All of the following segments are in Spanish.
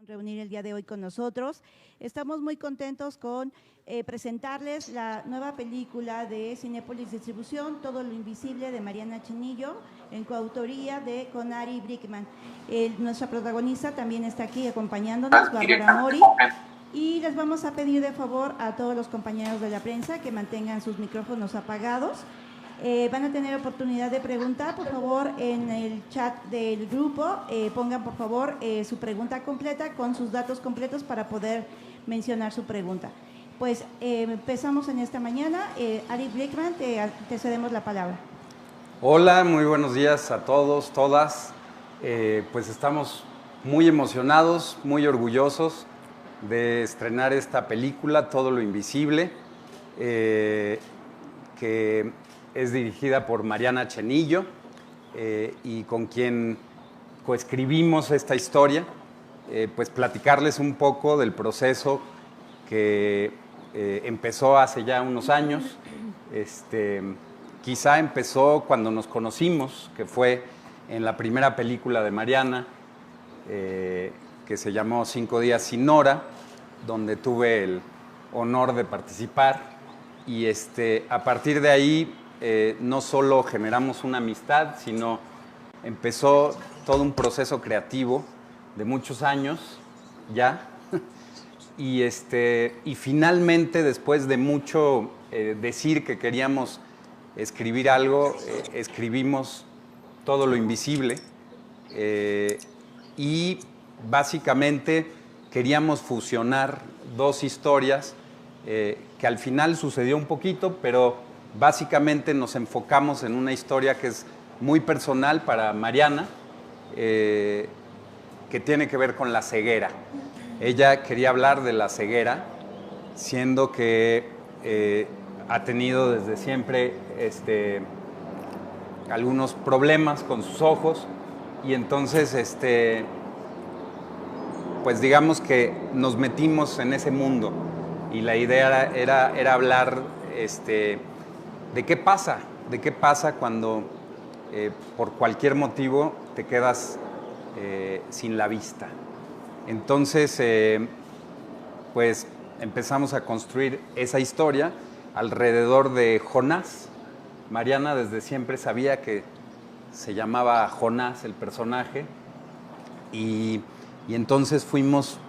reunir el día de hoy con nosotros. Estamos muy contentos con presentarles la nueva película de Cinépolis Distribución, Todo lo Invisible, de Mariana Chenillo, en coautoría con Ari Brickman. Nuestra protagonista también está aquí acompañándonos, Bárbara Mori. Y les vamos a pedir de favor a todos los compañeros de la prensa que mantengan sus micrófonos apagados. Van a tener oportunidad de preguntar, por favor, en el chat del grupo. Pongan, por favor, su pregunta completa con sus datos completos para poder mencionar su pregunta. Pues empezamos en esta mañana. Ari Brickman, te cedemos la palabra. Hola, muy buenos días a todos, todas. Pues estamos muy emocionados, muy orgullosos de estrenar esta película, Todo lo Invisible, que es dirigida por Mariana Chenillo y con quien coescribimos esta historia. Pues platicarles un poco del proceso que empezó hace ya unos años. Quizá empezó cuando nos conocimos, que fue en la primera película de Mariana, que se llamó 5 días sin hora, donde tuve el honor de participar. Y a partir de ahí no solo generamos una amistad, sino empezó todo un proceso creativo de muchos años ya. Y finalmente, después de mucho decir que queríamos escribir algo, escribimos Todo lo Invisible. Y básicamente queríamos fusionar dos historias que al final sucedió un poquito, pero básicamente nos enfocamos en una historia que es muy personal para Mariana, que tiene que ver con la ceguera. Ella quería hablar de la ceguera, siendo que ha tenido desde siempre algunos problemas con sus ojos, y entonces pues digamos que nos metimos en ese mundo, y la idea era hablar de qué pasa cuando por cualquier motivo te quedas sin la vista. Entonces pues empezamos a construir esa historia alrededor de Jonás. Mariana desde siempre sabía que se llamaba Jonás el personaje, y entonces fuimos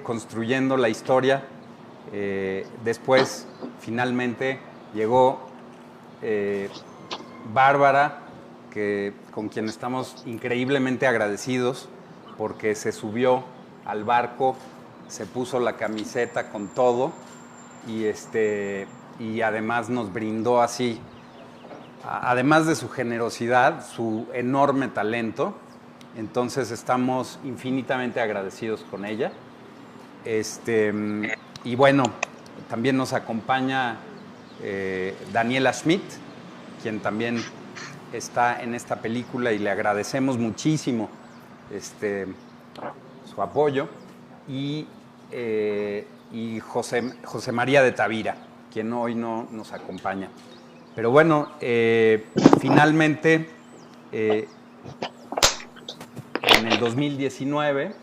construyendo la historia. Después, finalmente, llegó Bárbara, con quien estamos increíblemente agradecidos, porque se subió al barco, se puso la camiseta con todo, y además nos brindó así, además de su generosidad, su enorme talento. Entonces estamos infinitamente agradecidos con ella. Y bueno, también nos acompaña Daniela Schmidt, quien también está en esta película, y le agradecemos muchísimo su apoyo. Y José María de Tavira, quien hoy no nos acompaña. Pero bueno, finalmente, en el 2019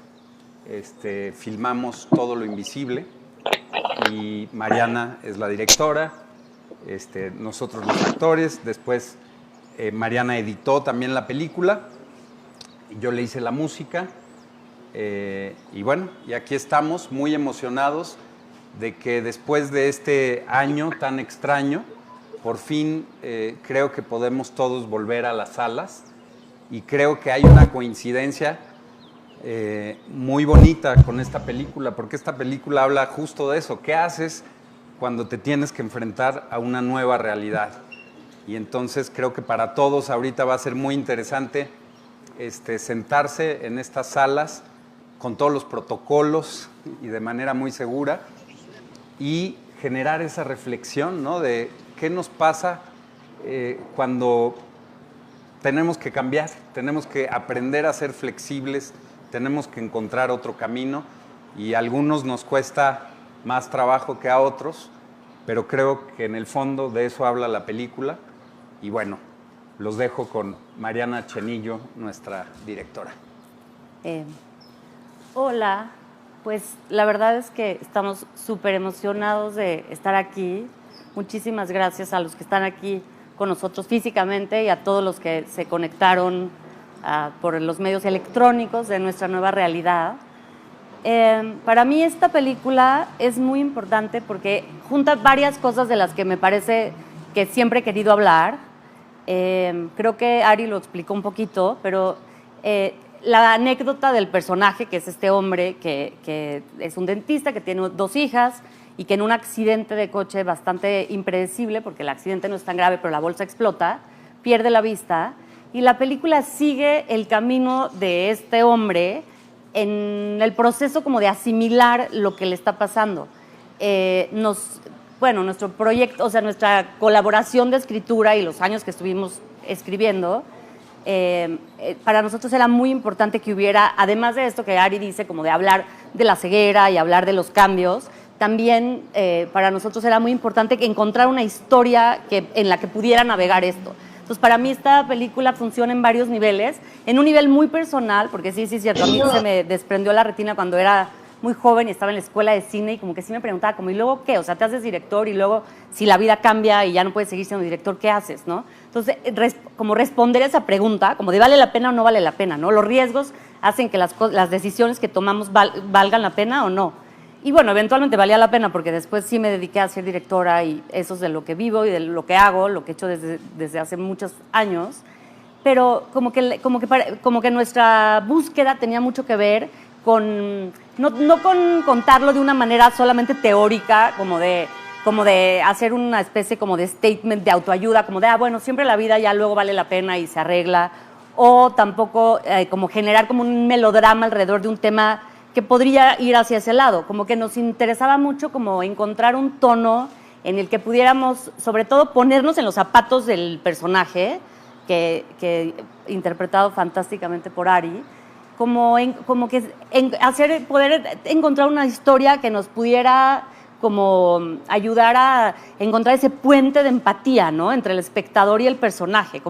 filmamos Todo lo Invisible, y Mariana es la directora, nosotros los actores. Después Mariana editó también la película, y yo le hice la música, y bueno, y aquí estamos muy emocionados de que después de este año tan extraño, por fin creo que podemos todos volver a las salas, y creo que hay una coincidencia muy bonita con esta película, porque esta película habla justo de eso. ¿Qué haces cuando te tienes que enfrentar a una nueva realidad? Y entonces creo que para todos ahorita va a ser muy interesante sentarse en estas salas con todos los protocolos y de manera muy segura, y generar esa reflexión, ¿no?, de qué nos pasa cuando tenemos que cambiar, tenemos que aprender a ser flexibles, tenemos que encontrar otro camino, y a algunos nos cuesta más trabajo que a otros, pero creo que en el fondo de eso habla la película. Y bueno, los dejo con Mariana Chenillo, nuestra directora. Hola, pues la verdad es que estamos súper emocionados de estar aquí. Muchísimas gracias a los que están aquí con nosotros físicamente y a todos los que se conectaron por los medios electrónicos de nuestra nueva realidad. Para mí esta película es muy importante porque junta varias cosas de las que me parece que siempre he querido hablar. Creo que Ari lo explicó un poquito, pero la anécdota del personaje, que es este hombre que es un dentista, que tiene 2 hijas y que en un accidente de coche bastante impredecible, porque el accidente no es tan grave, pero la bolsa explota, pierde la vista. Y la película sigue el camino de este hombre en el proceso como de asimilar lo que le está pasando. Nuestro proyecto, o sea, nuestra colaboración de escritura y los años que estuvimos escribiendo, para nosotros era muy importante que hubiera, además de esto que Ari dice, como de hablar de la ceguera y hablar de los cambios, también para nosotros era muy importante encontrar una historia en la que pudiera navegar esto. Entonces, para mí esta película funciona en varios niveles. En un nivel muy personal, porque sí, es cierto, a mí se me desprendió la retina cuando era muy joven y estaba en la escuela de cine y como que sí me preguntaba, como, ¿y luego qué? O sea, te haces director y luego si la vida cambia y ya no puedes seguir siendo director, ¿qué haces, no? Entonces, como responder esa pregunta, como de ¿vale la pena o no vale la pena, no? Los riesgos hacen que las decisiones que tomamos valgan la pena o no. Y bueno, eventualmente valía la pena porque después sí me dediqué a ser directora y eso es de lo que vivo y de lo que hago, lo que he hecho desde hace muchos años. Pero como que nuestra búsqueda tenía mucho que ver con, no con contarlo de una manera solamente teórica, como de hacer una especie como de statement de autoayuda, como de, bueno, siempre la vida ya luego vale la pena y se arregla, o tampoco como generar como un melodrama alrededor de un tema que podría ir hacia ese lado, como que nos interesaba mucho como encontrar un tono en el que pudiéramos, sobre todo, ponernos en los zapatos del personaje, que interpretado fantásticamente por Ari, poder encontrar una historia que nos pudiera como ayudar a encontrar ese puente de empatía, ¿no? Entre el espectador y el personaje,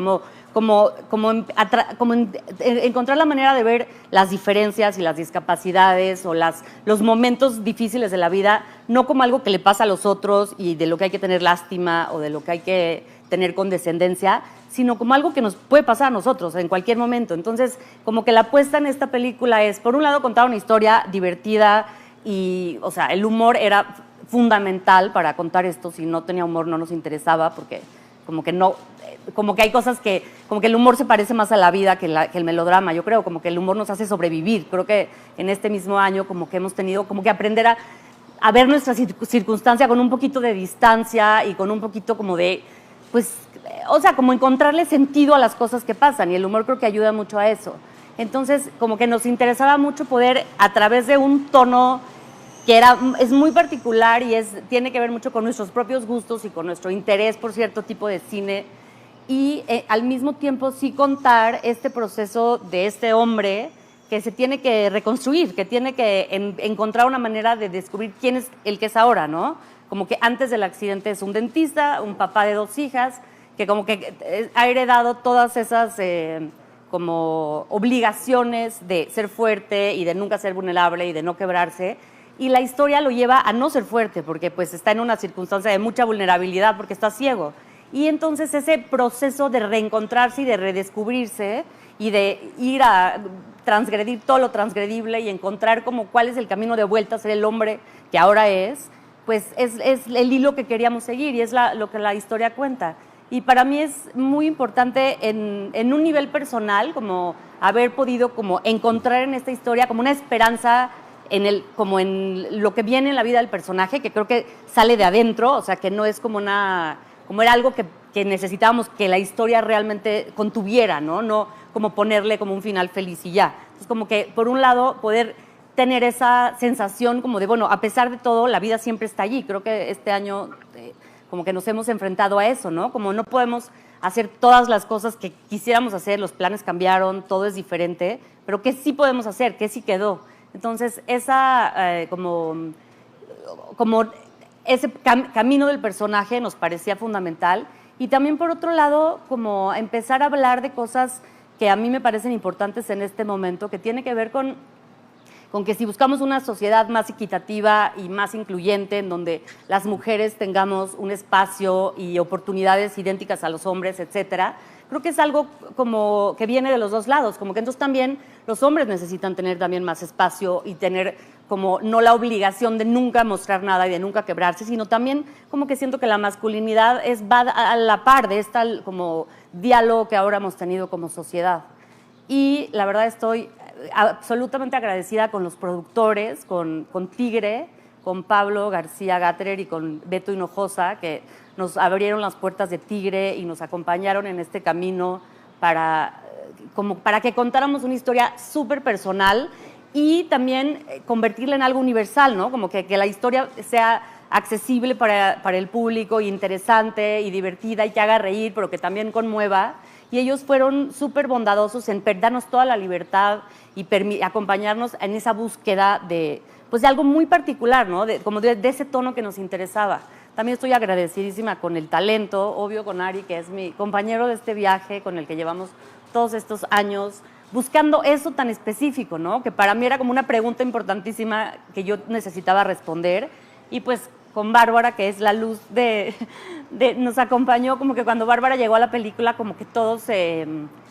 encontrar la manera de ver las diferencias y las discapacidades o los momentos difíciles de la vida, no como algo que le pasa a los otros y de lo que hay que tener lástima o de lo que hay que tener condescendencia, sino como algo que nos puede pasar a nosotros en cualquier momento. Entonces, como que la apuesta en esta película es, por un lado, contar una historia divertida y, o sea, el humor era fundamental para contar esto. Si no tenía humor no nos interesaba porque como que hay cosas que, como que el humor se parece más a la vida que el melodrama, yo creo, como que el humor nos hace sobrevivir. Creo que en este mismo año como que hemos tenido como que aprender a ver nuestra circunstancia con un poquito de distancia y con un poquito como de, pues, o sea, como encontrarle sentido a las cosas que pasan, y el humor creo que ayuda mucho a eso. Entonces, como que nos interesaba mucho poder, a través de un tono que es muy particular y tiene que ver mucho con nuestros propios gustos y con nuestro interés por cierto tipo de cine, y al mismo tiempo sí contar este proceso de este hombre que se tiene que reconstruir, que tiene que encontrar una manera de descubrir quién es el que es ahora, ¿no? Como que antes del accidente es un dentista, un papá de 2 hijas, que como que ha heredado todas esas como obligaciones de ser fuerte y de nunca ser vulnerable y de no quebrarse. Y la historia lo lleva a no ser fuerte porque pues está en una circunstancia de mucha vulnerabilidad porque está ciego. Y entonces ese proceso de reencontrarse y de redescubrirse y de ir a transgredir todo lo transgredible y encontrar como cuál es el camino de vuelta a ser el hombre que ahora es, pues es el hilo que queríamos seguir y es lo que la historia cuenta. Y para mí es muy importante en un nivel personal como haber podido como encontrar en esta historia como una esperanza como en lo que viene en la vida del personaje, que creo que sale de adentro, o sea, que no es como era algo que necesitábamos que la historia realmente contuviera, ¿no? No como ponerle como un final feliz y ya. Entonces, como que, por un lado, poder tener esa sensación como de, bueno, a pesar de todo, la vida siempre está allí. Creo que este año como que nos hemos enfrentado a eso, ¿no? Como no podemos hacer todas las cosas que quisiéramos hacer, los planes cambiaron, todo es diferente, pero ¿qué sí podemos hacer? ¿Qué sí quedó? Entonces, como ese camino del personaje nos parecía fundamental. Y también, por otro lado, como empezar a hablar de cosas que a mí me parecen importantes en este momento, que tiene que ver con con que si buscamos una sociedad más equitativa y más incluyente, en donde las mujeres tengamos un espacio y oportunidades idénticas a los hombres, etcétera, creo que es algo como que viene de los dos lados, como que entonces también los hombres necesitan tener también más espacio y tener como no la obligación de nunca mostrar nada y de nunca quebrarse, sino también como que siento que la masculinidad va a la par de este como diálogo que ahora hemos tenido como sociedad. Y la verdad estoy absolutamente agradecida con los productores, con Tigre, con Pablo García Gatterer y con Beto Hinojosa, que nos abrieron las puertas de Tigre y nos acompañaron en este camino para que contáramos una historia súper personal y también convertirla en algo universal, ¿no? Como que la historia sea accesible para el público, interesante y divertida y que haga reír, pero que también conmueva. Y ellos fueron súper bondadosos en darnos toda la libertad y acompañarnos en esa búsqueda de algo muy particular, ¿no? Como de ese tono que nos interesaba. También estoy agradecidísima con el talento, obvio con Ari, que es mi compañero de este viaje, con el que llevamos todos estos años, buscando eso tan específico, ¿no? Que para mí era como una pregunta importantísima que yo necesitaba responder. Y pues con Bárbara, que es la luz nos acompañó, como que cuando Bárbara llegó a la película, como que todo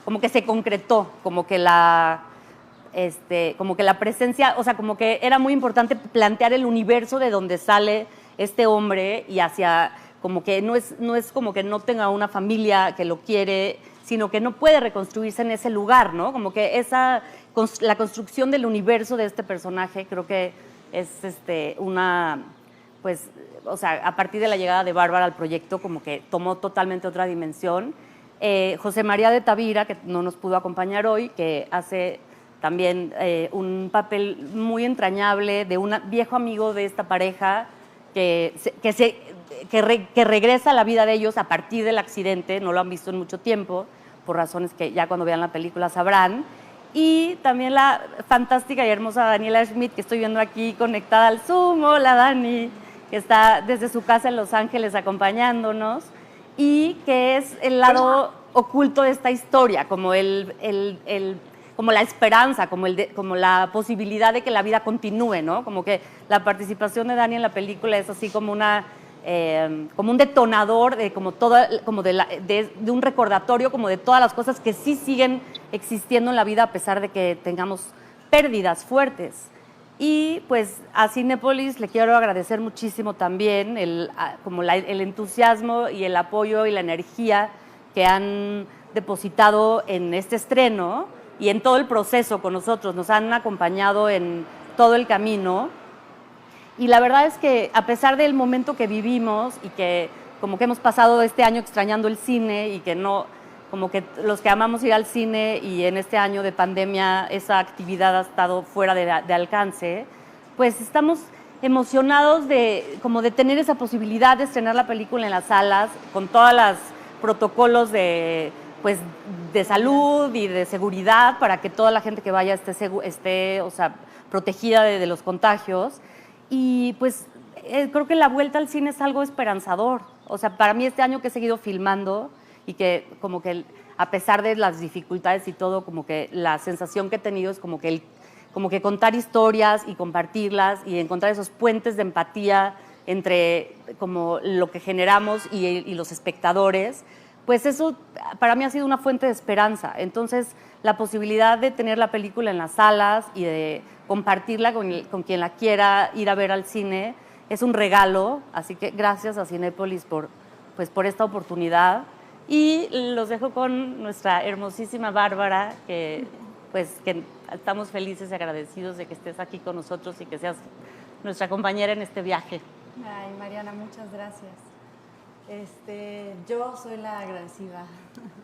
como que se concretó, como que la presencia, o sea, como que era muy importante plantear el universo de donde sale este hombre y hacia, como que no es como que no tenga una familia que lo quiere, sino que no puede reconstruirse en ese lugar, ¿no? Como que la construcción del universo de este personaje creo que es pues, o sea, a partir de la llegada de Bárbara al proyecto, como que tomó totalmente otra dimensión. José María de Tavira, que no nos pudo acompañar hoy, que hace también un papel muy entrañable de un viejo amigo de esta pareja que regresa a la vida de ellos a partir del accidente, no lo han visto en mucho tiempo, por razones que ya cuando vean la película sabrán. Y también la fantástica y hermosa Daniela Schmidt, que estoy viendo aquí conectada al Zoom. Hola, Dani, que está desde su casa en Los Ángeles acompañándonos, y que es el lado oculto de esta historia, como como la esperanza, como la posibilidad de que la vida continúe, ¿no? Como que la participación de Dani en la película es así como como un detonador de un recordatorio como de todas las cosas que sí siguen existiendo en la vida a pesar de que tengamos pérdidas fuertes. Y pues a Cinépolis le quiero agradecer muchísimo también el entusiasmo y el apoyo y la energía que han depositado en este estreno y en todo el proceso con nosotros. Nos han acompañado en todo el camino. Y la verdad es que a pesar del momento que vivimos y que como que hemos pasado este año extrañando el cine y que no, como que los que amamos ir al cine y en este año de pandemia esa actividad ha estado fuera de alcance, pues estamos emocionados de tener esa posibilidad de estrenar la película en las salas con todos los protocolos de salud y de seguridad para que toda la gente que vaya esté o sea, protegida de los contagios. Y pues creo que la vuelta al cine es algo esperanzador. O sea, para mí este año que he seguido filmando y que como que a pesar de las dificultades y todo, como que la sensación que he tenido es como que contar historias y compartirlas y encontrar esos puentes de empatía entre como lo que generamos y los espectadores, pues eso para mí ha sido una fuente de esperanza. Entonces, la posibilidad de tener la película en las salas y de compartirla con quien la quiera ir a ver al cine es un regalo. Así que gracias a Cinépolis por esta oportunidad. Y los dejo con nuestra hermosísima Bárbara, que estamos felices y agradecidos de que estés aquí con nosotros y que seas nuestra compañera en este viaje. Ay, Mariana, muchas gracias. Yo soy la agradecida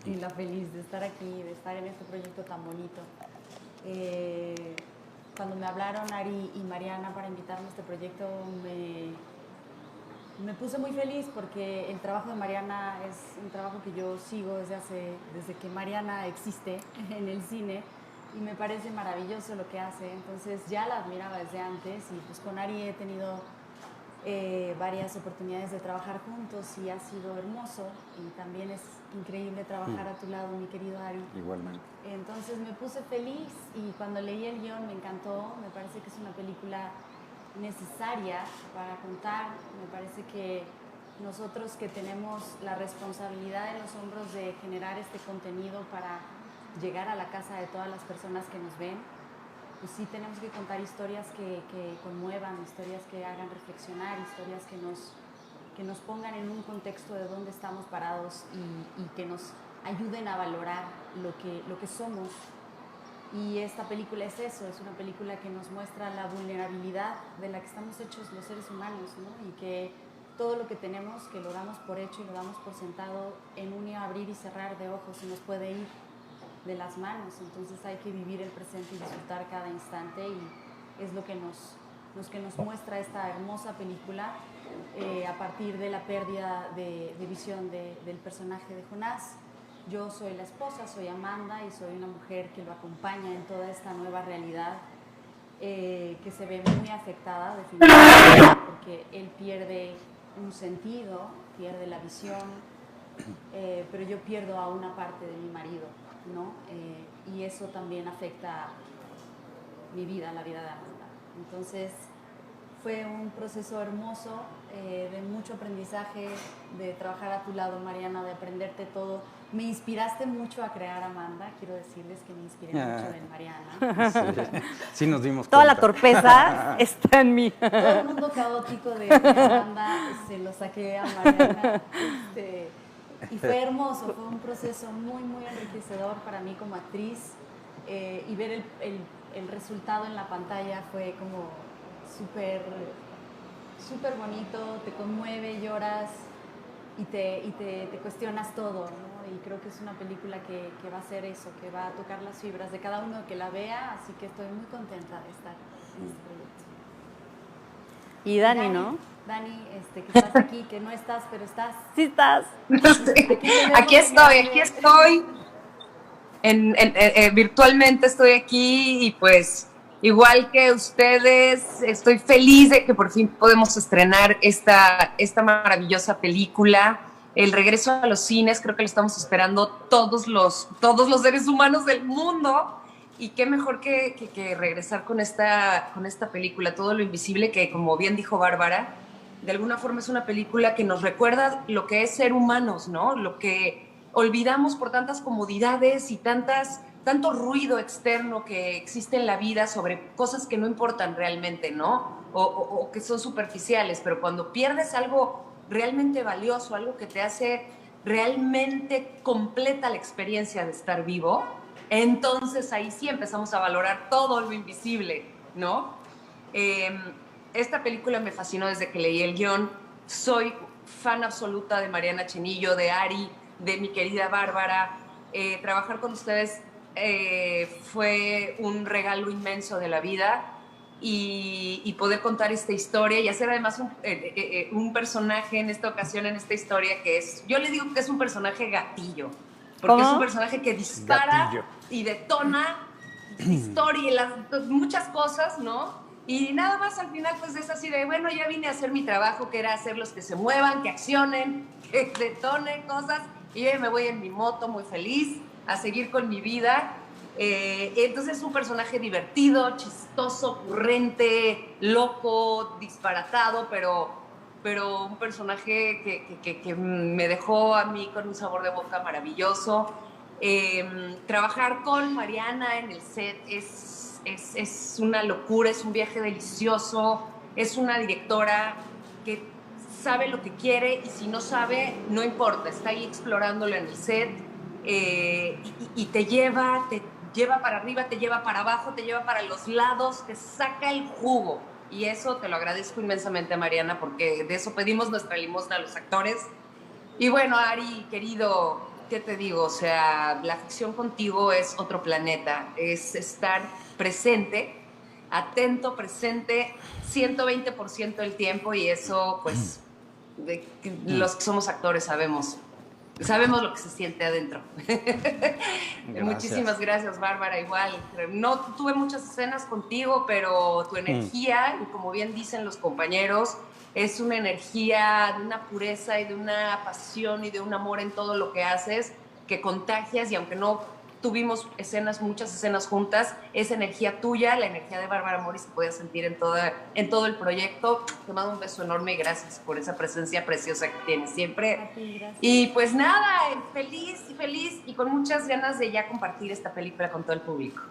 y la feliz de estar aquí, de estar en este proyecto tan bonito. Cuando me hablaron Ari y Mariana para invitarme a este proyecto, me puse muy feliz porque el trabajo de Mariana es un trabajo que yo sigo desde que Mariana existe en el cine, y me parece maravilloso lo que hace. Entonces ya la admiraba desde antes, y pues con Ari he tenido varias oportunidades de trabajar juntos y ha sido hermoso, y también es increíble trabajar a tu lado, mi querido Ari. Igualmente. Entonces me puse feliz y cuando leí el guión me encantó, me parece que es una película necesaria para contar, me parece que nosotros que tenemos la responsabilidad en los hombros de generar este contenido para llegar a la casa de todas las personas que nos ven, pues sí tenemos que contar historias que conmuevan, historias que hagan reflexionar, historias que nos pongan en un contexto de dónde estamos parados y que nos ayuden a valorar lo que somos. Y esta película es eso, es una película que nos muestra la vulnerabilidad de la que estamos hechos los seres humanos, ¿no? Y que todo lo que tenemos, que lo damos por hecho y lo damos por sentado, en un abrir y cerrar de ojos se nos puede ir de las manos. Entonces hay que vivir el presente y disfrutar cada instante, y es lo que nos muestra esta hermosa película a partir de la pérdida de visión del personaje de Jonás. Yo soy la esposa, soy Amanda, y soy una mujer que lo acompaña en toda esta nueva realidad que se ve muy afectada definitivamente porque él pierde un sentido, pierde la visión, pero yo pierdo a una parte de mi marido, ¿no? Y eso también afecta mi vida, la vida de Amanda. Entonces fue un proceso hermoso, de mucho aprendizaje, de trabajar a tu lado, Mariana, de aprenderte todo. Me inspiraste mucho a crear Amanda, quiero decirles que me inspiré mucho en Mariana. Sí, nos dimos Toda cuenta. la torpeza está en mí. Todo el mundo caótico de Amanda se lo saqué a Mariana. Y fue hermoso, fue un proceso muy, muy enriquecedor para mí como actriz. Y ver el resultado en la pantalla fue como súper bonito, te conmueve, lloras y te cuestionas todo, ¿no? Y creo que es una película que va a hacer eso, que va a tocar las fibras de cada uno que la vea, así que estoy muy contenta de estar en este proyecto. Y Dani, ¿no? Dani, que estás aquí, que no estás, pero estás. Sí estás. Aquí estoy. Virtualmente estoy aquí y pues igual que ustedes estoy feliz de que por fin podemos estrenar esta maravillosa película. El regreso a los cines, creo que lo estamos esperando todos los seres humanos del mundo, y qué mejor que regresar con esta película, Todo lo Invisible, que como bien dijo Bárbara, de alguna forma es una película que nos recuerda lo que es ser humanos, ¿no? Lo que olvidamos por tantas comodidades y tanto ruido externo que existe en la vida sobre cosas que no importan realmente, ¿no? O que son superficiales, pero cuando pierdes algo realmente valioso, algo que te hace realmente completa la experiencia de estar vivo, entonces ahí sí empezamos a valorar todo lo invisible, ¿no? Esta película me fascinó desde que leí el guión. Soy fan absoluta de Mariana Chenillo, de Ari, de mi querida Bárbara. Trabajar con ustedes fue un regalo inmenso de la vida, y poder contar esta historia y hacer además un personaje en esta ocasión, en esta historia, que es, yo le digo que es un personaje gatillo, porque ¿Cómo? es un personaje que dispara Gatillo. y detona historia y muchas cosas, ¿no? Y nada más al final pues es así de, bueno, ya vine a hacer mi trabajo, que era hacerlos que se muevan, que accionen, que detonen cosas, y yo me voy en mi moto muy feliz a seguir con mi vida. Entonces es un personaje divertido, chistoso, ocurrente, loco, disparatado, pero un personaje que me dejó a mí con un sabor de boca maravilloso. Trabajar con Mariana en el set es una locura, es un viaje delicioso, es una directora que sabe lo que quiere, y si no sabe, no importa, está ahí explorándolo en el set, y te lleva para arriba, te lleva para abajo, te lleva para los lados, te saca el jugo. Y eso te lo agradezco inmensamente, Mariana, porque de eso pedimos nuestra limosna a los actores. Y bueno, Ari, querido, ¿qué te digo? O sea, la ficción contigo es otro planeta, es estar presente, atento, presente, 120% del tiempo, y eso, pues, los que somos actores sabemos. sabemos lo que se siente adentro. Gracias. Muchísimas gracias, Bárbara, igual. No tuve muchas escenas contigo, pero tu energía, y como bien dicen los compañeros, es una energía de una pureza y de una pasión y de un amor en todo lo que haces, que contagias, y aunque no tuvimos muchas escenas juntas, esa energía tuya, la energía de Bárbara Mori, se podía sentir en todo el proyecto. Te mando un beso enorme y gracias por esa presencia preciosa que tienes siempre. Y pues nada, feliz y con muchas ganas de ya compartir esta película con todo el público.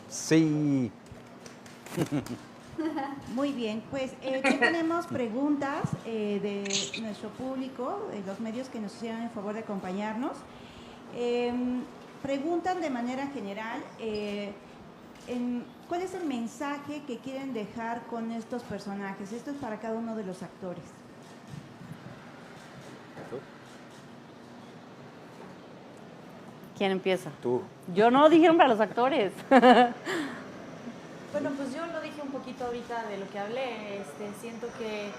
Sí. Muy bien, pues ya tenemos preguntas de nuestro público, de los medios que nos hicieron el favor de acompañarnos. Preguntan de manera general cuál es el mensaje que quieren dejar con estos personajes. Esto es para cada uno de los actores. ¿Quién empieza? Tú. Yo no, dijeron para los actores. Bueno, pues yo lo dije un poquito ahorita de lo que hablé. Siento que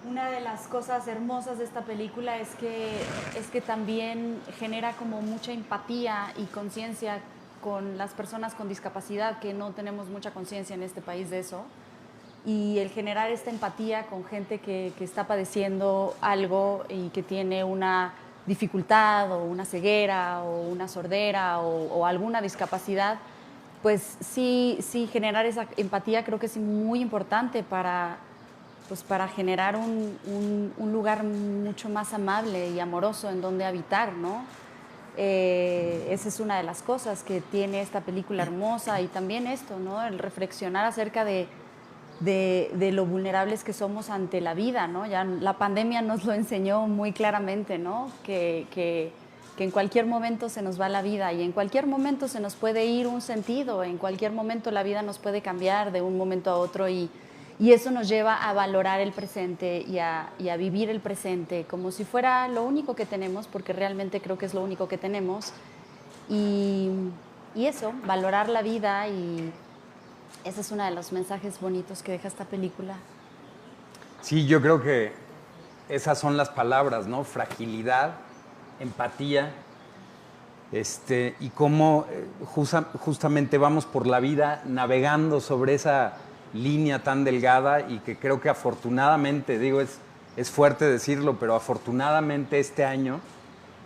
una de las cosas hermosas de esta película es que también genera como mucha empatía y conciencia con las personas con discapacidad, que no tenemos mucha conciencia en este país de eso. Y el generar esta empatía con gente que está padeciendo algo y que tiene una dificultad o una ceguera o una sordera o alguna discapacidad, pues sí, generar esa empatía creo que es muy importante para generar un lugar mucho más amable y amoroso en donde habitar, ¿no? Esa es una de las cosas que tiene esta película hermosa, y también esto, ¿no? El reflexionar acerca de lo vulnerables que somos ante la vida, ¿no? Ya la pandemia nos lo enseñó muy claramente, ¿no? Que en cualquier momento se nos va la vida y en cualquier momento se nos puede ir un sentido, en cualquier momento la vida nos puede cambiar de un momento a otro, y eso nos lleva a valorar el presente y a vivir el presente como si fuera lo único que tenemos, porque realmente creo que es lo único que tenemos, y eso, valorar la vida, y ese es uno de los mensajes bonitos que deja esta película. Sí, yo creo que esas son las palabras, ¿no? Fragilidad, empatía, y cómo justamente vamos por la vida navegando sobre esa línea tan delgada, y que creo que afortunadamente, digo, es fuerte decirlo, pero afortunadamente este año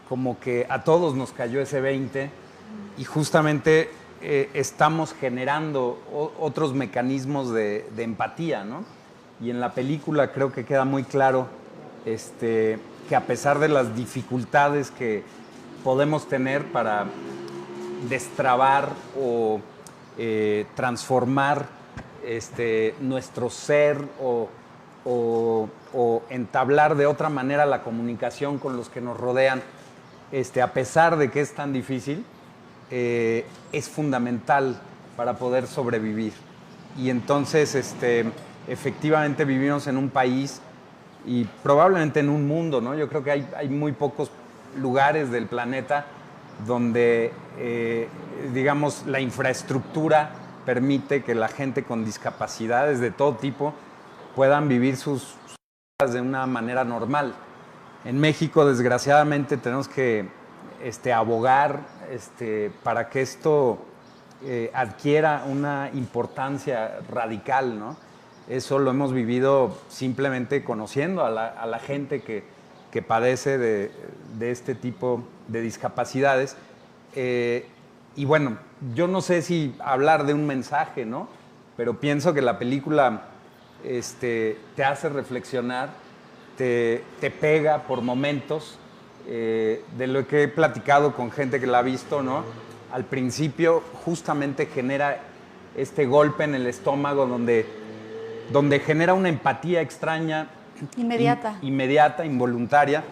como que a todos nos cayó ese 20 y justamente estamos generando otros mecanismos de empatía, ¿no? Y en la película creo que queda muy claro que a pesar de las dificultades que podemos tener para destrabar o transformar nuestro ser o entablar de otra manera la comunicación con los que nos rodean, a pesar de que es tan difícil, es fundamental para poder sobrevivir. Y entonces, efectivamente vivimos en un país y probablemente en un mundo, ¿no? Yo creo que hay muy pocos lugares del planeta donde, digamos, la infraestructura permite que la gente con discapacidades de todo tipo puedan vivir sus vidas de una manera normal. En México, desgraciadamente, tenemos que abogar para que esto adquiera una importancia radical, ¿no? Eso lo hemos vivido simplemente conociendo a la gente que padece de este tipo de discapacidades. Y bueno, yo no sé si hablar de un mensaje, ¿no? Pero pienso que la película te hace reflexionar, te pega por momentos. De lo que he platicado con gente que la ha visto, ¿no? Al principio justamente genera este golpe en el estómago donde genera una empatía extraña. Inmediata, involuntaria,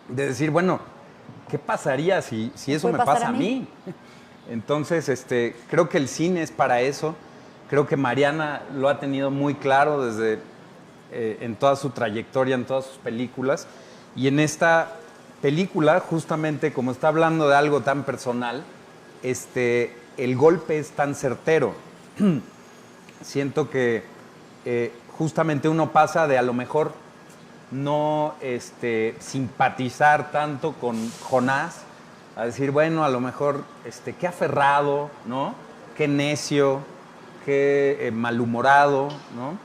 de decir, bueno, ¿qué pasaría si eso me pasa a mí? Entonces, creo que el cine es para eso. Creo que Mariana lo ha tenido muy claro desde en toda su trayectoria, en todas sus películas. Y en esta película, justamente como está hablando de algo tan personal, el golpe es tan certero. Siento que justamente uno pasa de a lo mejor no simpatizar tanto con Jonás, a decir, bueno, a lo mejor qué aferrado, ¿no? Qué necio, qué malhumorado, ¿no?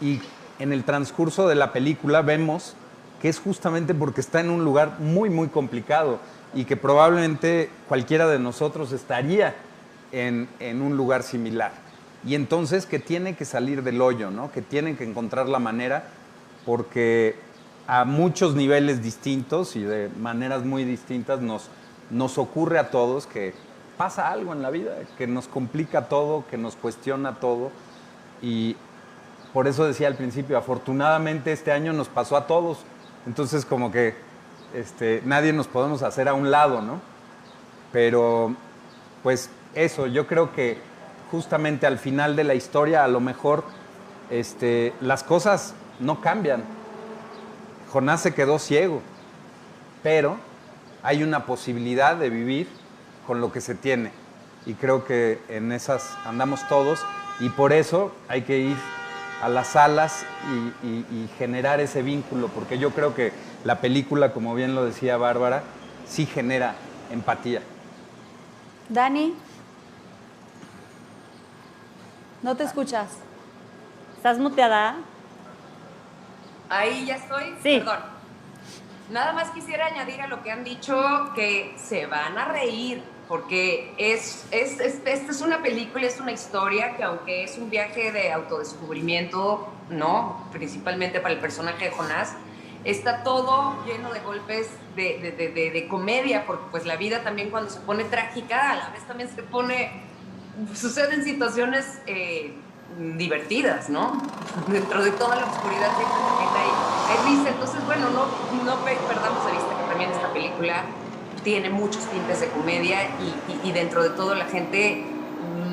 Y en el transcurso de la película vemos que es justamente porque está en un lugar muy, muy complicado y que probablemente cualquiera de nosotros estaría en un lugar similar. Y entonces que tiene que salir del hoyo, ¿no? Que tiene que encontrar la manera, porque a muchos niveles distintos y de maneras muy distintas nos ocurre a todos que pasa algo en la vida, que nos complica todo, que nos cuestiona todo. Y por eso decía al principio, afortunadamente este año nos pasó a todos. Entonces como que nadie nos podemos hacer a un lado, ¿no? Pero pues eso, yo creo que justamente al final de la historia a lo mejor las cosas no cambian. Jonás se quedó ciego, pero hay una posibilidad de vivir con lo que se tiene. Y creo que en esas andamos todos y por eso hay que ir a las salas y generar ese vínculo, porque yo creo que la película, como bien lo decía Bárbara, sí genera empatía. Dani, no te escuchas. ¿Estás muteada? Ahí ya estoy. Sí. Perdón. Nada más quisiera añadir a lo que han dicho que se van a reír, porque esta es una película, es una historia que aunque es un viaje de autodescubrimiento, ¿no? Principalmente para el personaje de Jonás, está todo lleno de golpes de comedia, porque pues la vida también cuando se pone trágica, a la vez también suceden situaciones divertidas, ¿no? Dentro de toda la oscuridad también hay risa. Entonces, bueno, no perdamos de vista que también esta película tiene muchos tintes de comedia y dentro de todo la gente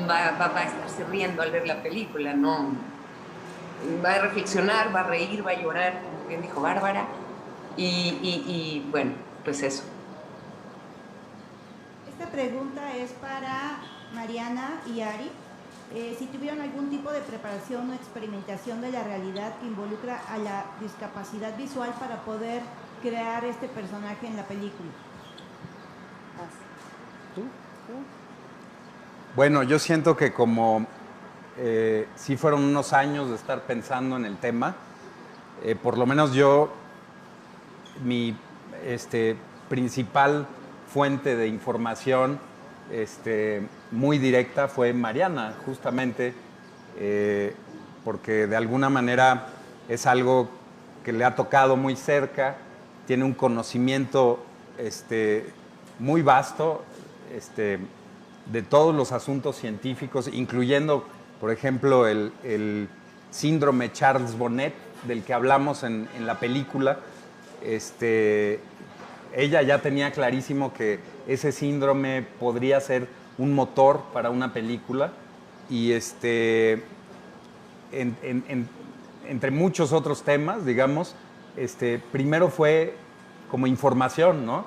va a estarse riendo al ver la película, ¿no? Va a reflexionar, va a reír, va a llorar, como bien dijo Bárbara, y bueno, pues eso. Esta pregunta es para Mariana y Ari. Si tuvieron algún tipo de preparación o experimentación de la realidad que involucra a la discapacidad visual para poder crear este personaje en la película. Bueno, yo siento que como sí fueron unos años de estar pensando en el tema, por lo menos yo, mi principal fuente de información muy directa fue Mariana, justamente porque de alguna manera es algo que le ha tocado muy cerca, tiene un conocimiento muy vasto de todos los asuntos científicos, incluyendo, por ejemplo, el síndrome Charles Bonnet, del que hablamos en la película. Ella ya tenía clarísimo que ese síndrome podría ser un motor para una película y entre muchos otros temas, digamos, primero fue como información, ¿no?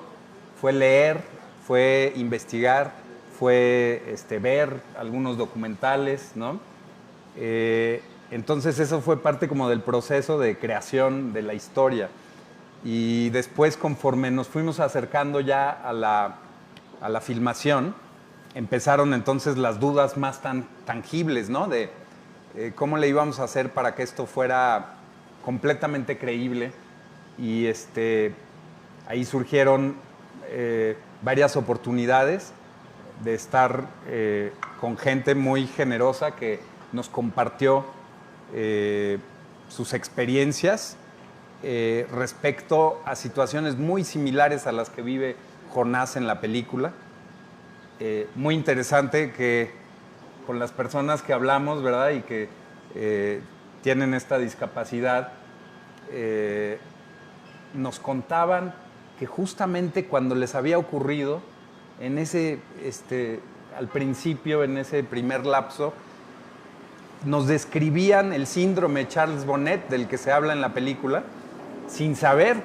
Fue leer, fue investigar, fue ver algunos documentales, ¿no? Entonces eso fue parte como del proceso de creación de la historia. Y después, conforme nos fuimos acercando ya a la filmación, empezaron entonces las dudas más tangibles, ¿no? De cómo le íbamos a hacer para que esto fuera completamente creíble. Y ahí surgieron varias oportunidades de estar con gente muy generosa que nos compartió sus experiencias respecto a situaciones muy similares a las que vive Jonás en la película. Muy interesante que con las personas que hablamos, ¿verdad? Y que tienen esta discapacidad, nos contaban que justamente cuando les había ocurrido, en al principio, en ese primer lapso, nos describían el síndrome Charles Bonnet, del que se habla en la película, sin saber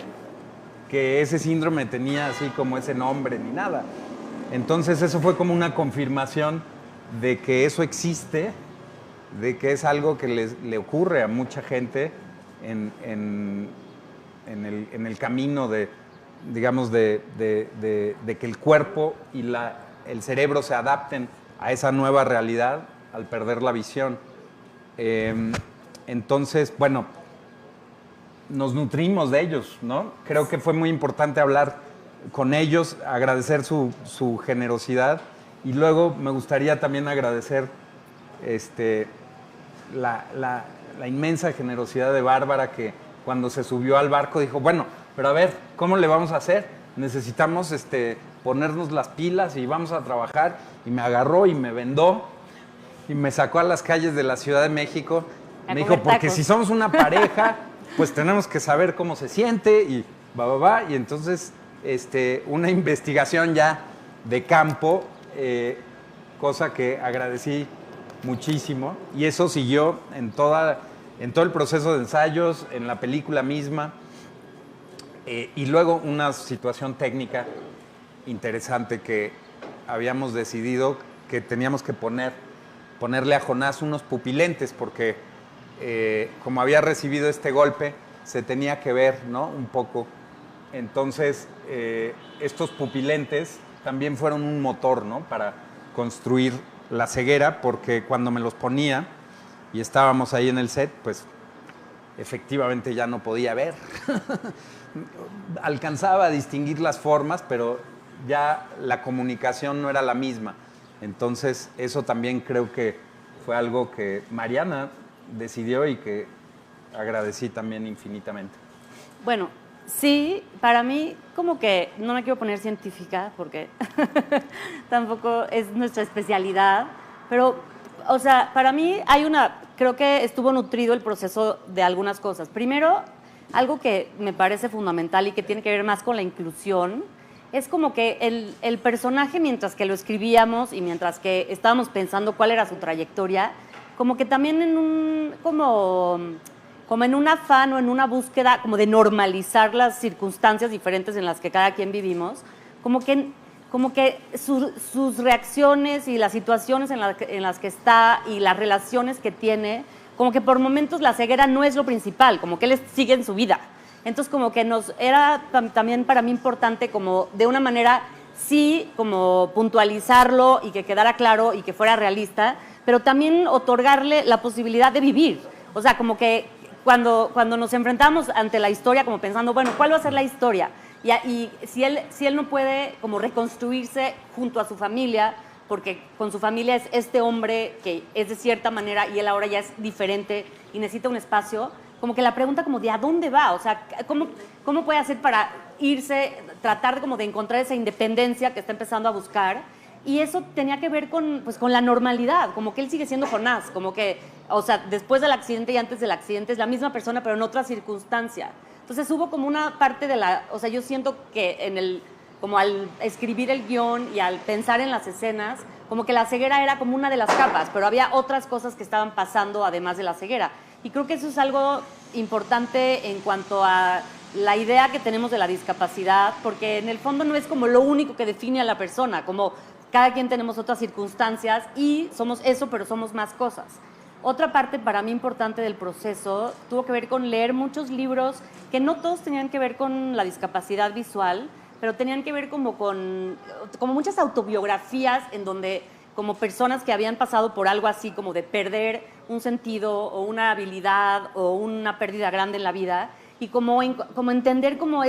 que ese síndrome tenía así como ese nombre ni nada. Entonces eso fue como una confirmación de que eso existe, de que es algo que le ocurre a mucha gente en en el camino de, digamos, de que el cuerpo y el cerebro se adapten a esa nueva realidad al perder la visión. Entonces, bueno, nos nutrimos de ellos, ¿no? Creo que fue muy importante hablar con ellos, agradecer su generosidad, y luego me gustaría también agradecer la inmensa generosidad de Bárbara, que cuando se subió al barco dijo, bueno, pero a ver, ¿cómo le vamos a hacer? Necesitamos ponernos las pilas y vamos a trabajar, y me agarró y me vendó y me sacó a las calles de la Ciudad de México. Me dijo, porque si somos una pareja, pues tenemos que saber cómo se siente y y entonces una investigación ya de campo, cosa que agradecí muchísimo, y eso siguió en todo el proceso de ensayos, en la película misma, y luego una situación técnica interesante que habíamos decidido que teníamos que ponerle a Jonás unos pupilentes, porque como había recibido este golpe, se tenía que ver, ¿no? Un poco. Entonces, estos pupilentes también fueron un motor, ¿no? Para construir la ceguera, porque cuando me los ponía y estábamos ahí en el set, pues efectivamente ya no podía ver. Alcanzaba a distinguir las formas, pero ya la comunicación no era la misma. Entonces, eso también creo que fue algo que Mariana decidió y que agradecí también infinitamente. Bueno, sí, para mí como que no me quiero poner científica porque tampoco es nuestra especialidad, pero, o sea, para mí creo que estuvo nutrido el proceso de algunas cosas. Primero, algo que me parece fundamental y que tiene que ver más con la inclusión, es como que el personaje, mientras que lo escribíamos y mientras que estábamos pensando cuál era su trayectoria, como que también como en un afán o en una búsqueda como de normalizar las circunstancias diferentes en las que cada quien vivimos, como que sus reacciones y las situaciones en las que está y las relaciones que tiene, como que por momentos la ceguera no es lo principal, como que él sigue en su vida. Entonces como que era también para mí importante como de una manera sí como puntualizarlo y que quedara claro y que fuera realista, pero también otorgarle la posibilidad de vivir. O sea, como que cuando nos enfrentamos ante la historia, como pensando, bueno, ¿cuál va a ser la historia? Y si él no puede como reconstruirse junto a su familia, porque con su familia es este hombre que es de cierta manera y él ahora ya es diferente y necesita un espacio, como que la pregunta como de ¿a dónde va? O sea, ¿cómo puede hacer para irse, tratar como de encontrar esa independencia que está empezando a buscar? Y eso tenía que ver con la normalidad, como que él sigue siendo Jonás, como que, o sea, después del accidente y antes del accidente es la misma persona, pero en otra circunstancia. Entonces hubo como una parte o sea, yo siento que como al escribir el guión y al pensar en las escenas, como que la ceguera era como una de las capas, pero había otras cosas que estaban pasando además de la ceguera. Y creo que eso es algo importante en cuanto a la idea que tenemos de la discapacidad, porque en el fondo no es como lo único que define a la persona, como cada quien tenemos otras circunstancias y somos eso, pero somos más cosas. Otra parte para mí importante del proceso tuvo que ver con leer muchos libros que no todos tenían que ver con la discapacidad visual, pero tenían que ver como muchas autobiografías en donde como personas que habían pasado por algo así, como de perder un sentido o una habilidad o una pérdida grande en la vida, y como entender como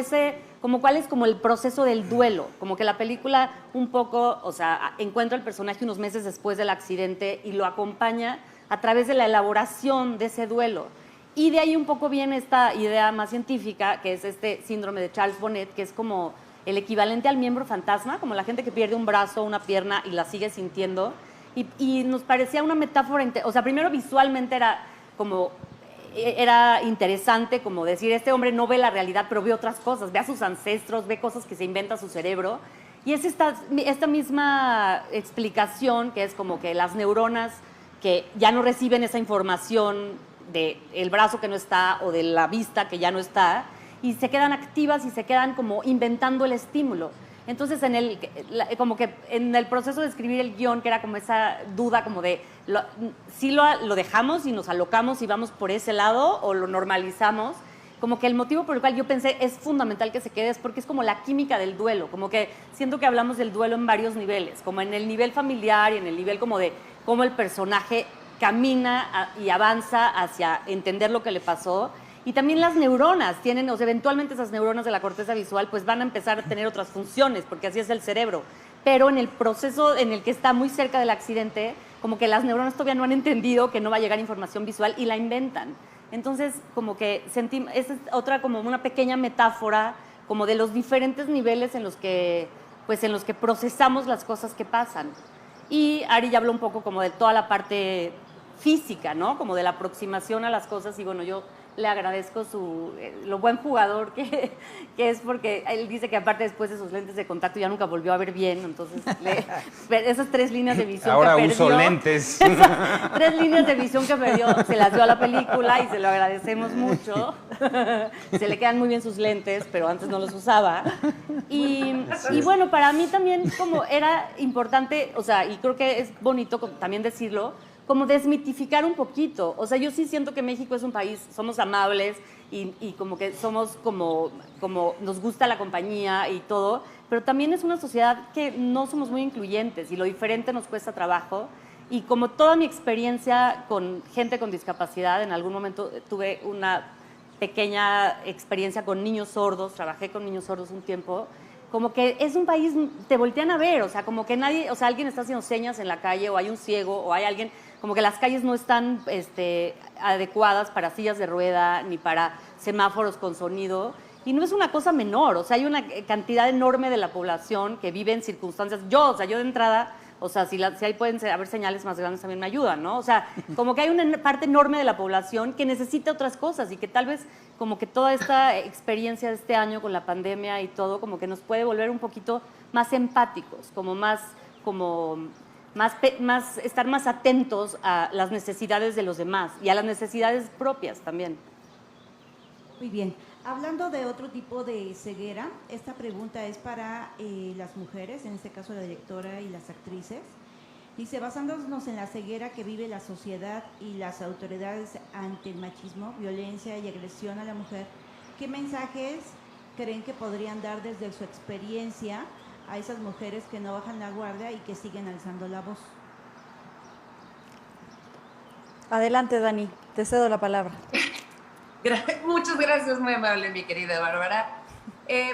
cuál es como el proceso del duelo, como que la película un poco, o sea, encuentra al personaje unos meses después del accidente y lo acompaña a través de la elaboración de ese duelo. Y de ahí un poco viene esta idea más científica, que es este síndrome de Charles Bonnet, que es como el equivalente al miembro fantasma, como la gente que pierde un brazo o una pierna y la sigue sintiendo. Y nos parecía una metáfora, o sea, primero visualmente era interesante como decir, este hombre no ve la realidad, pero ve otras cosas, ve a sus ancestros, ve cosas que se inventa su cerebro. Y es esta misma explicación, que es como que las neuronas que ya no reciben esa información del brazo que no está o de la vista que ya no está, y se quedan activas y se quedan como inventando el estímulo. Entonces, como que en el proceso de escribir el guión, que era como esa duda como de si lo dejamos y nos alocamos y vamos por ese lado o lo normalizamos, como que el motivo por el cual yo pensé es fundamental que se quede es porque es como la química del duelo, como que siento que hablamos del duelo en varios niveles, como en el nivel familiar y en el nivel como de cómo el personaje camina y avanza hacia entender lo que le pasó. Y también las neuronas tienen, o sea, eventualmente esas neuronas de la corteza visual pues van a empezar a tener otras funciones, porque así es el cerebro. Pero en el proceso en el que está muy cerca del accidente, como que las neuronas todavía no han entendido que no va a llegar información visual y la inventan. Entonces, como que sentimos, esa es otra como una pequeña metáfora como de los diferentes niveles en los que procesamos las cosas que pasan. Y Ari ya habló un poco como de toda la parte física, ¿no? Como de la aproximación a las cosas y bueno, yo le agradezco lo buen jugador que es, porque él dice que aparte después de sus lentes de contacto ya nunca volvió a ver bien, entonces esas 3 líneas de visión ahora que perdió. Ahora uso lentes. 3 líneas de visión que perdió, se las dio a la película y se lo agradecemos mucho. Se le quedan muy bien sus lentes, pero antes no los usaba. Y bueno, para mí también como era importante, o sea, y creo que es bonito también decirlo, como desmitificar un poquito. O sea, yo sí siento que México es un país, somos amables y como que somos como nos gusta la compañía y todo, pero también es una sociedad que no somos muy incluyentes y lo diferente nos cuesta trabajo. Y como toda mi experiencia con gente con discapacidad, en algún momento tuve una pequeña experiencia con niños sordos, trabajé con niños sordos un tiempo, como que es un país, te voltean a ver, o sea, como que nadie, o sea, alguien está haciendo señas en la calle o hay un ciego o hay alguien, como que las calles no están adecuadas para sillas de rueda ni para semáforos con sonido. Y no es una cosa menor, o sea, hay una cantidad enorme de la población que vive en circunstancias. Yo de entrada, o sea, si ahí pueden haber señales más grandes también me ayudan, ¿no? O sea, como que hay una parte enorme de la población que necesita otras cosas y que tal vez como que toda esta experiencia de este año con la pandemia y todo, como que nos puede volver un poquito más empáticos, estar más atentos a las necesidades de los demás y a las necesidades propias también. Muy bien. Hablando de otro tipo de ceguera, esta pregunta es para las mujeres, en este caso la directora y las actrices. Dice, basándonos en la ceguera que vive la sociedad y las autoridades ante el machismo, violencia y agresión a la mujer, ¿qué mensajes creen que podrían dar desde su experiencia a esas mujeres que no bajan la guardia y que siguen alzando la voz? Adelante, Dani, te cedo la palabra. Muchas gracias, muy amable, mi querida Bárbara.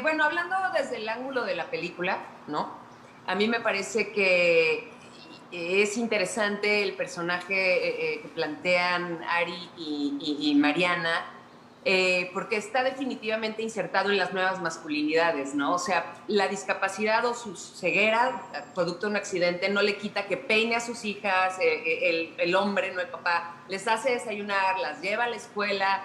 Bueno, hablando desde el ángulo de la película, ¿no? A mí me parece que es interesante el personaje que plantean Ari y Mariana, porque está definitivamente insertado en las nuevas masculinidades, ¿no? O sea, la discapacidad o su ceguera, producto de un accidente, no le quita que peine a sus hijas, el hombre, no el papá, les hace desayunar, las lleva a la escuela.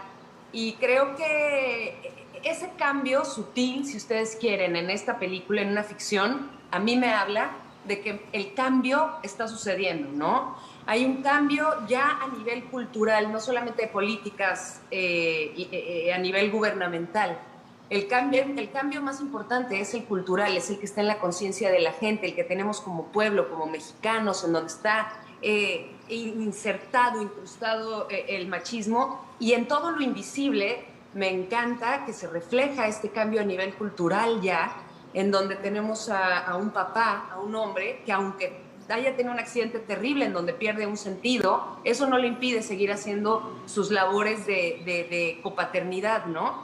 Y creo que ese cambio sutil, si ustedes quieren, en esta película, en una ficción, a mí me habla de que el cambio está sucediendo, ¿no? Hay un cambio ya a nivel cultural, no solamente de políticas, a nivel gubernamental. El cambio más importante es el cultural, es el que está en la conciencia de la gente, el que tenemos como pueblo, como mexicanos, en donde está insertado, incrustado el machismo, y en todo lo invisible me encanta que se refleja este cambio a nivel cultural ya, en donde tenemos a un papá, a un hombre, que aunque haya tenido un accidente terrible en donde pierde un sentido, eso no le impide seguir haciendo sus labores de copaternidad, ¿no?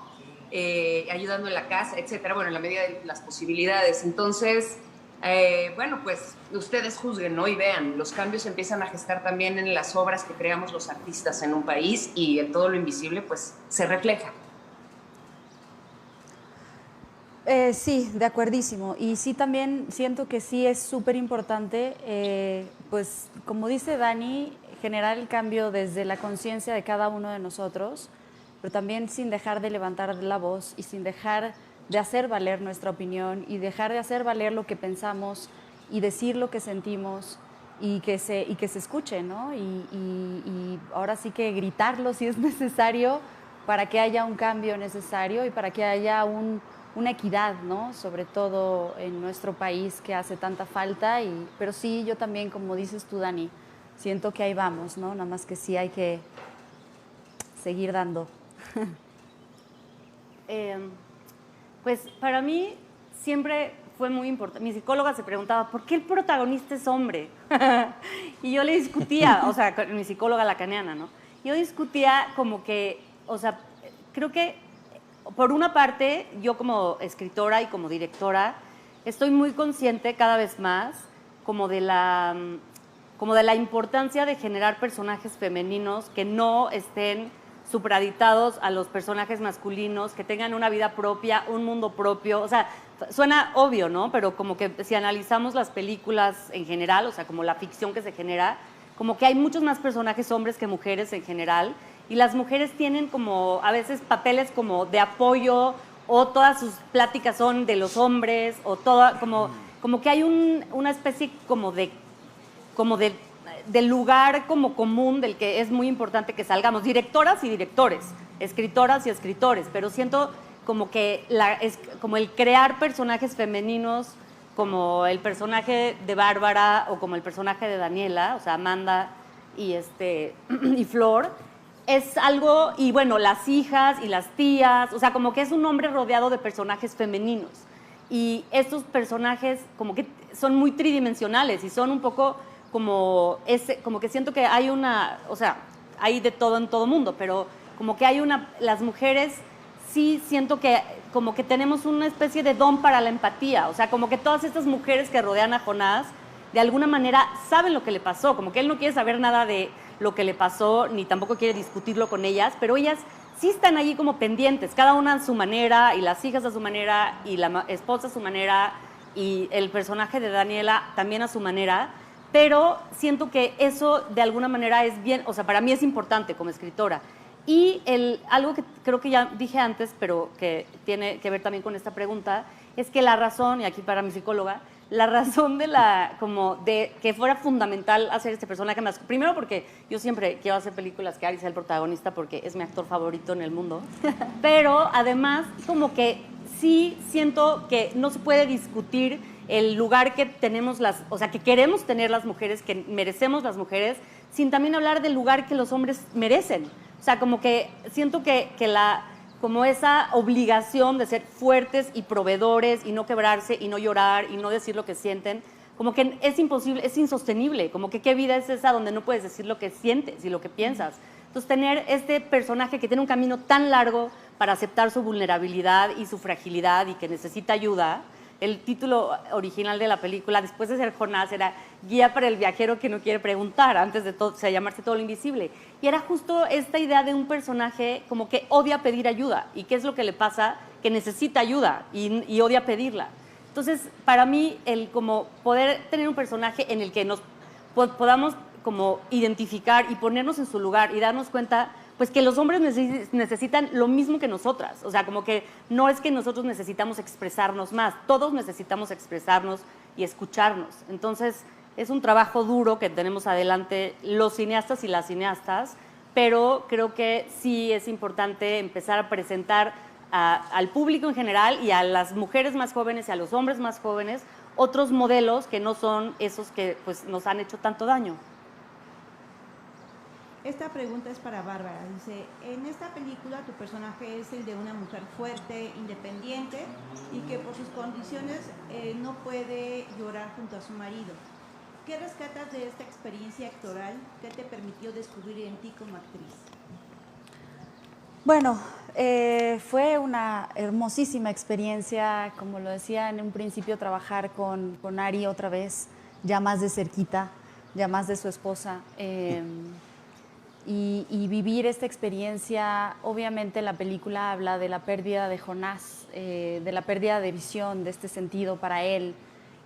Ayudando en la casa, etcétera, bueno, en la medida de las posibilidades. Entonces, bueno, pues ustedes juzguen, ¿no? Y vean, los cambios se empiezan a gestar también en las obras que creamos los artistas en un país, y en todo lo invisible, pues, se refleja. Sí, de acuerdísimo. Y sí, también siento que sí es súper importante, pues, como dice Dani, generar el cambio desde la conciencia de cada uno de nosotros, pero también sin dejar de levantar la voz y sin dejar de hacer valer nuestra opinión y dejar de hacer valer lo que pensamos y decir lo que sentimos y que se escuche, ¿no? Y ahora sí que gritarlo si es necesario para que haya un cambio necesario y para que haya una equidad, ¿no? Sobre todo en nuestro país que hace tanta falta. Pero sí, yo también, como dices tú, Dani, siento que ahí vamos, ¿no? Nada más que sí hay que seguir dando. Pues para mí siempre fue muy importante. Mi psicóloga se preguntaba, ¿por qué el protagonista es hombre? Y yo le discutía, o sea, con mi psicóloga lacaniana, ¿no? Yo discutía como que, o sea, creo que por una parte, yo como escritora y como directora, estoy muy consciente cada vez más como de la importancia de generar personajes femeninos que no estén supraditados a los personajes masculinos, que tengan una vida propia, un mundo propio. O sea, suena obvio, ¿no? Pero como que si analizamos las películas en general, o sea, como la ficción que se genera, como que hay muchos más personajes hombres que mujeres en general, y las mujeres tienen como a veces papeles como de apoyo, o todas sus pláticas son de los hombres, o toda, como que hay una especie como del lugar como común del que es muy importante que salgamos, directoras y directores, escritoras y escritores, pero siento como que es como el crear personajes femeninos como el personaje de Bárbara o como el personaje de Daniela, o sea, Amanda y Flor, es algo, y bueno, las hijas y las tías, o sea, como que es un hombre rodeado de personajes femeninos. Y estos personajes como que son muy tridimensionales y son un poco como que siento que hay o sea, hay de todo en todo mundo, pero como que las mujeres sí siento que como que tenemos una especie de don para la empatía, o sea, como que todas estas mujeres que rodean a Jonás, de alguna manera saben lo que le pasó, como que él no quiere saber nada de lo que le pasó, ni tampoco quiere discutirlo con ellas, pero ellas sí están allí como pendientes, cada una a su manera, y las hijas a su manera, y la esposa a su manera, y el personaje de Daniela también a su manera, pero siento que eso de alguna manera es bien, o sea, para mí es importante como escritora. Y algo que creo que ya dije antes, pero que tiene que ver también con esta pregunta, es que la razón, y aquí para mi psicóloga, la razón de que fuera fundamental hacer este personaje más, primero porque yo siempre quiero hacer películas que Ari sea el protagonista porque es mi actor favorito en el mundo, pero además como que sí siento que no se puede discutir el lugar que tenemos o sea, que queremos tener las mujeres, que merecemos las mujeres, sin también hablar del lugar que los hombres merecen. O sea, como que siento como esa obligación de ser fuertes y proveedores y no quebrarse y no llorar y no decir lo que sienten, como que es imposible, es insostenible, como que qué vida es esa donde no puedes decir lo que sientes y lo que piensas. Entonces, tener este personaje que tiene un camino tan largo para aceptar su vulnerabilidad y su fragilidad y que necesita ayuda. El título original de la película, después de ser Jonás, era Guía para el viajero que no quiere preguntar, antes de todo, llamarse Todo lo invisible. Y era justo esta idea de un personaje como que odia pedir ayuda. ¿Y qué es lo que le pasa? Que necesita ayuda y odia pedirla. Entonces, para mí, el como poder tener un personaje en el que nos podamos como identificar y ponernos en su lugar y darnos cuenta pues que los hombres necesitan lo mismo que nosotras. O sea, como que no es que nosotros necesitamos expresarnos más, todos necesitamos expresarnos y escucharnos. Entonces, es un trabajo duro que tenemos adelante los cineastas y las cineastas, pero creo que sí es importante empezar a presentar al público en general y a las mujeres más jóvenes y a los hombres más jóvenes otros modelos que no son esos que pues, nos han hecho tanto daño. Esta pregunta es para Bárbara. Dice, en esta película tu personaje es el de una mujer fuerte, independiente y que por sus condiciones no puede llorar junto a su marido. ¿Qué rescatas de esta experiencia actoral? ¿Qué te permitió descubrir en ti como actriz? Bueno, fue una hermosísima experiencia, como lo decía en un principio, trabajar con Ari otra vez, ya más de cerquita, ya más de su esposa. Y vivir esta experiencia, obviamente la película habla de la pérdida de Jonás, de la pérdida de visión, de este sentido para él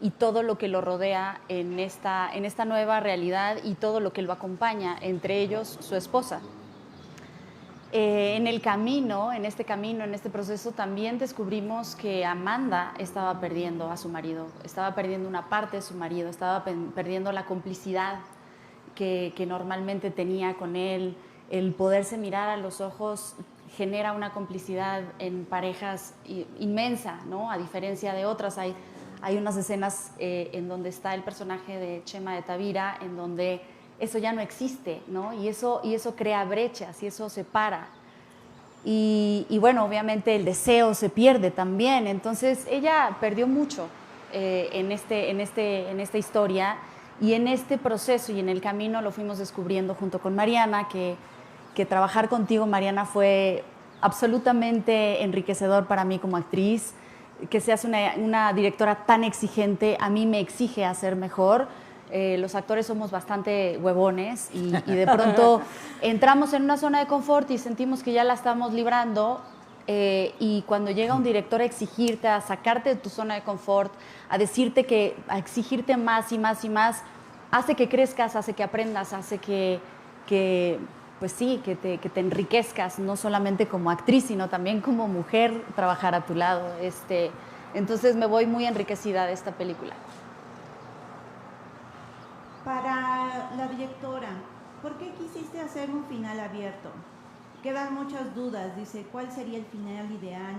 y todo lo que lo rodea en esta nueva realidad y todo lo que lo acompaña, entre ellos su esposa. En este proceso también descubrimos que Amanda estaba perdiendo a su marido, estaba perdiendo una parte de su marido, estaba perdiendo la complicidad que normalmente tenía con él. El poderse mirar a los ojos genera una complicidad en parejas inmensa, ¿no? A diferencia de otras, hay unas escenas en donde está el personaje de Chema de Tavira, en donde eso ya no existe, ¿no? Y eso crea brechas y eso separa. Y bueno, obviamente el deseo se pierde también. Entonces ella perdió mucho en esta historia, y en este proceso y en el camino lo fuimos descubriendo junto con Mariana, que trabajar contigo, Mariana, fue absolutamente enriquecedor para mí como actriz. Que seas una directora tan exigente, a mí me exige hacer mejor. Los actores somos bastante huevones y de pronto entramos en una zona de confort y sentimos que ya la estamos librando, y cuando llega un director a exigirte, a sacarte de tu zona de confort, a decirte a exigirte más y más y más, hace que crezcas, hace que aprendas, hace que pues sí, que te enriquezcas, no solamente como actriz, sino también como mujer, trabajar a tu lado. Entonces me voy muy enriquecida de esta película. Para la directora, ¿por qué quisiste hacer un final abierto? Quedan muchas dudas, dice, ¿cuál sería el final ideal?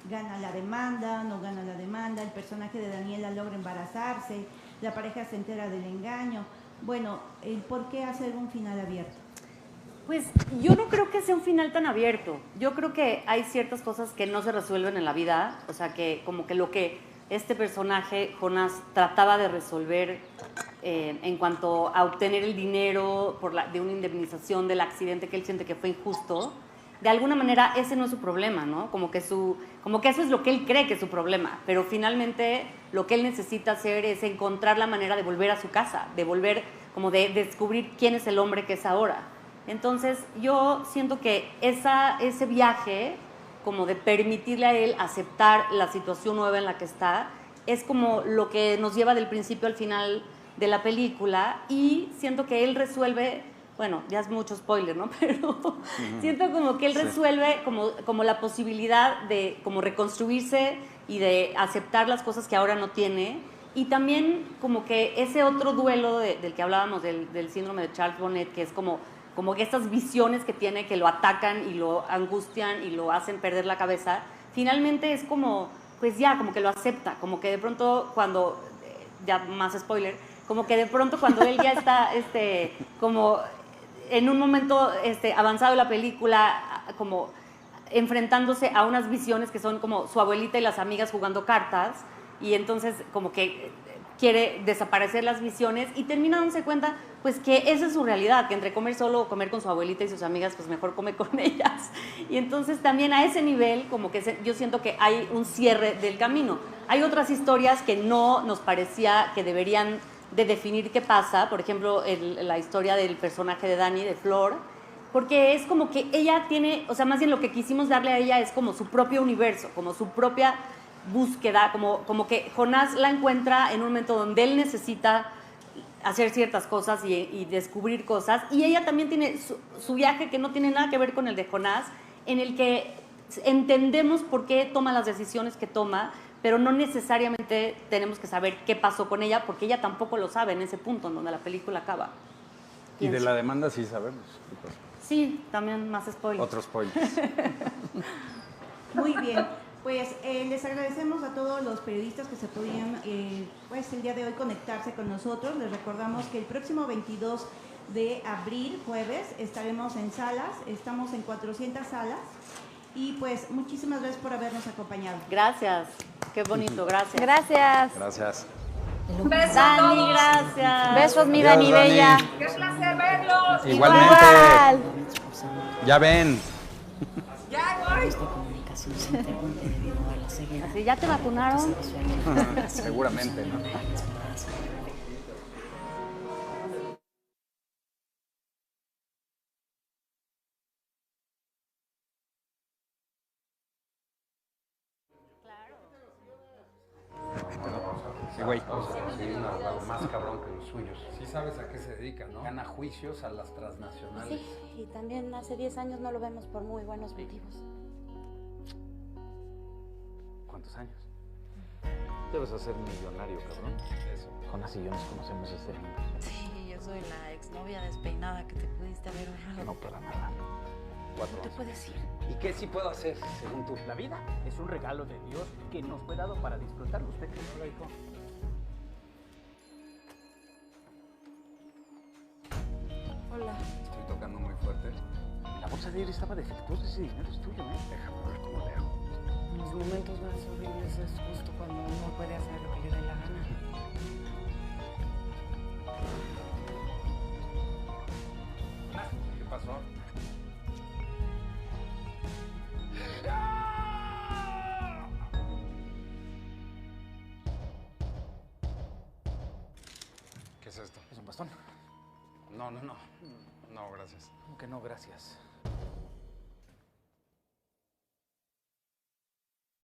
¿Gana la demanda? ¿No gana la demanda? ¿El personaje de Daniela logra embarazarse? ¿La pareja se entera del engaño? Bueno, ¿por qué hacer un final abierto? Pues yo no creo que sea un final tan abierto. Yo creo que hay ciertas cosas que no se resuelven en la vida, o sea, que como que lo que este personaje, Jonás, trataba de resolver en cuanto a obtener el dinero de una indemnización del accidente que él siente que fue injusto, de alguna manera ese no es su problema, ¿no? Como que eso es lo que él cree que es su problema, pero finalmente lo que él necesita hacer es encontrar la manera de volver a su casa, de volver, como de descubrir quién es el hombre que es ahora. Entonces yo siento que ese viaje, como de permitirle a él aceptar la situación nueva en la que está, es como lo que nos lleva del principio al final de la película, y siento que él resuelve, bueno, ya es mucho spoiler, ¿no? Pero siento como que él resuelve como la posibilidad de como reconstruirse y de aceptar las cosas que ahora no tiene, y también como que ese otro duelo del que hablábamos, del síndrome de Charles Bonnet, que es como que estas visiones que tiene, que lo atacan y lo angustian y lo hacen perder la cabeza, finalmente es como, pues ya, como que lo acepta, como que de pronto cuando, ya más spoiler, como que de pronto cuando él ya está como en un momento avanzado de la película, como enfrentándose a unas visiones que son como su abuelita y las amigas jugando cartas, y entonces como que quiere desaparecer las visiones y termina dándose cuenta pues que esa es su realidad, que entre comer solo o comer con su abuelita y sus amigas, pues mejor come con ellas. Y entonces también a ese nivel como que yo siento que hay un cierre del camino. Hay otras historias que no nos parecía que deberían de definir qué pasa, por ejemplo la historia del personaje de Dani, de Flor, porque es como que ella tiene, o sea, más bien lo que quisimos darle a ella es como su propio universo, como su propia búsqueda, como que Jonás la encuentra en un momento donde él necesita hacer ciertas cosas y descubrir cosas, y ella también tiene su viaje que no tiene nada que ver con el de Jonás, en el que entendemos por qué toma las decisiones que toma, pero no necesariamente tenemos que saber qué pasó con ella, porque ella tampoco lo sabe en ese punto en donde la película acaba. Y de la demanda sí sabemos qué pasó. Sí, también más spoilers. Otros spoilers. Muy bien. Pues les agradecemos a todos los periodistas que se podían pues el día de hoy conectarse con nosotros. Les recordamos que el próximo 22 de abril, jueves, estaremos en salas, estamos en 400 salas, y pues muchísimas gracias por habernos acompañado. Gracias, qué bonito, gracias. Gracias. Gracias. Un beso a Dani, todos. gracias. Besos, mi Adiós, Dani Dani. Bella. Qué placer verlos. Igualmente. Igual. Ya ven. Ya voy. Así, ¿ya te vacunaron? Seguramente, ¿no? Sí, güey. Sí, un abogado más cabrón que los suyos. Sí sabes a qué se dedica, ¿no? Gana juicios a las transnacionales. Sí, y también hace 10 años no lo vemos por muy buenos motivos. ¿Cuántos años? Debes ser millonario, cabrón. Eso. Jonás y yo nos conocemos desde niños. Sí, yo soy la exnovia despeinada que te pudiste haber ahorrado. No para nada. 4 No te años. puedes ir. ¿Y qué sí puedo hacer, según tú? La vida es un regalo de Dios que nos fue dado para disfrutarlo. ¿Usted cree que no lo dijo? Hola. Estoy tocando muy fuerte. bolsa de aire estaba defectuosa, ese dinero es tuyo, ¿eh? Déjame ver cómo le hago. En los momentos más horribles es justo cuando uno puede hacer lo que le dé la gana. ¿Qué pasó? ¿Qué es esto? ¿Es un bastón? No, no, no. No, gracias. ¿Cómo que no, gracias?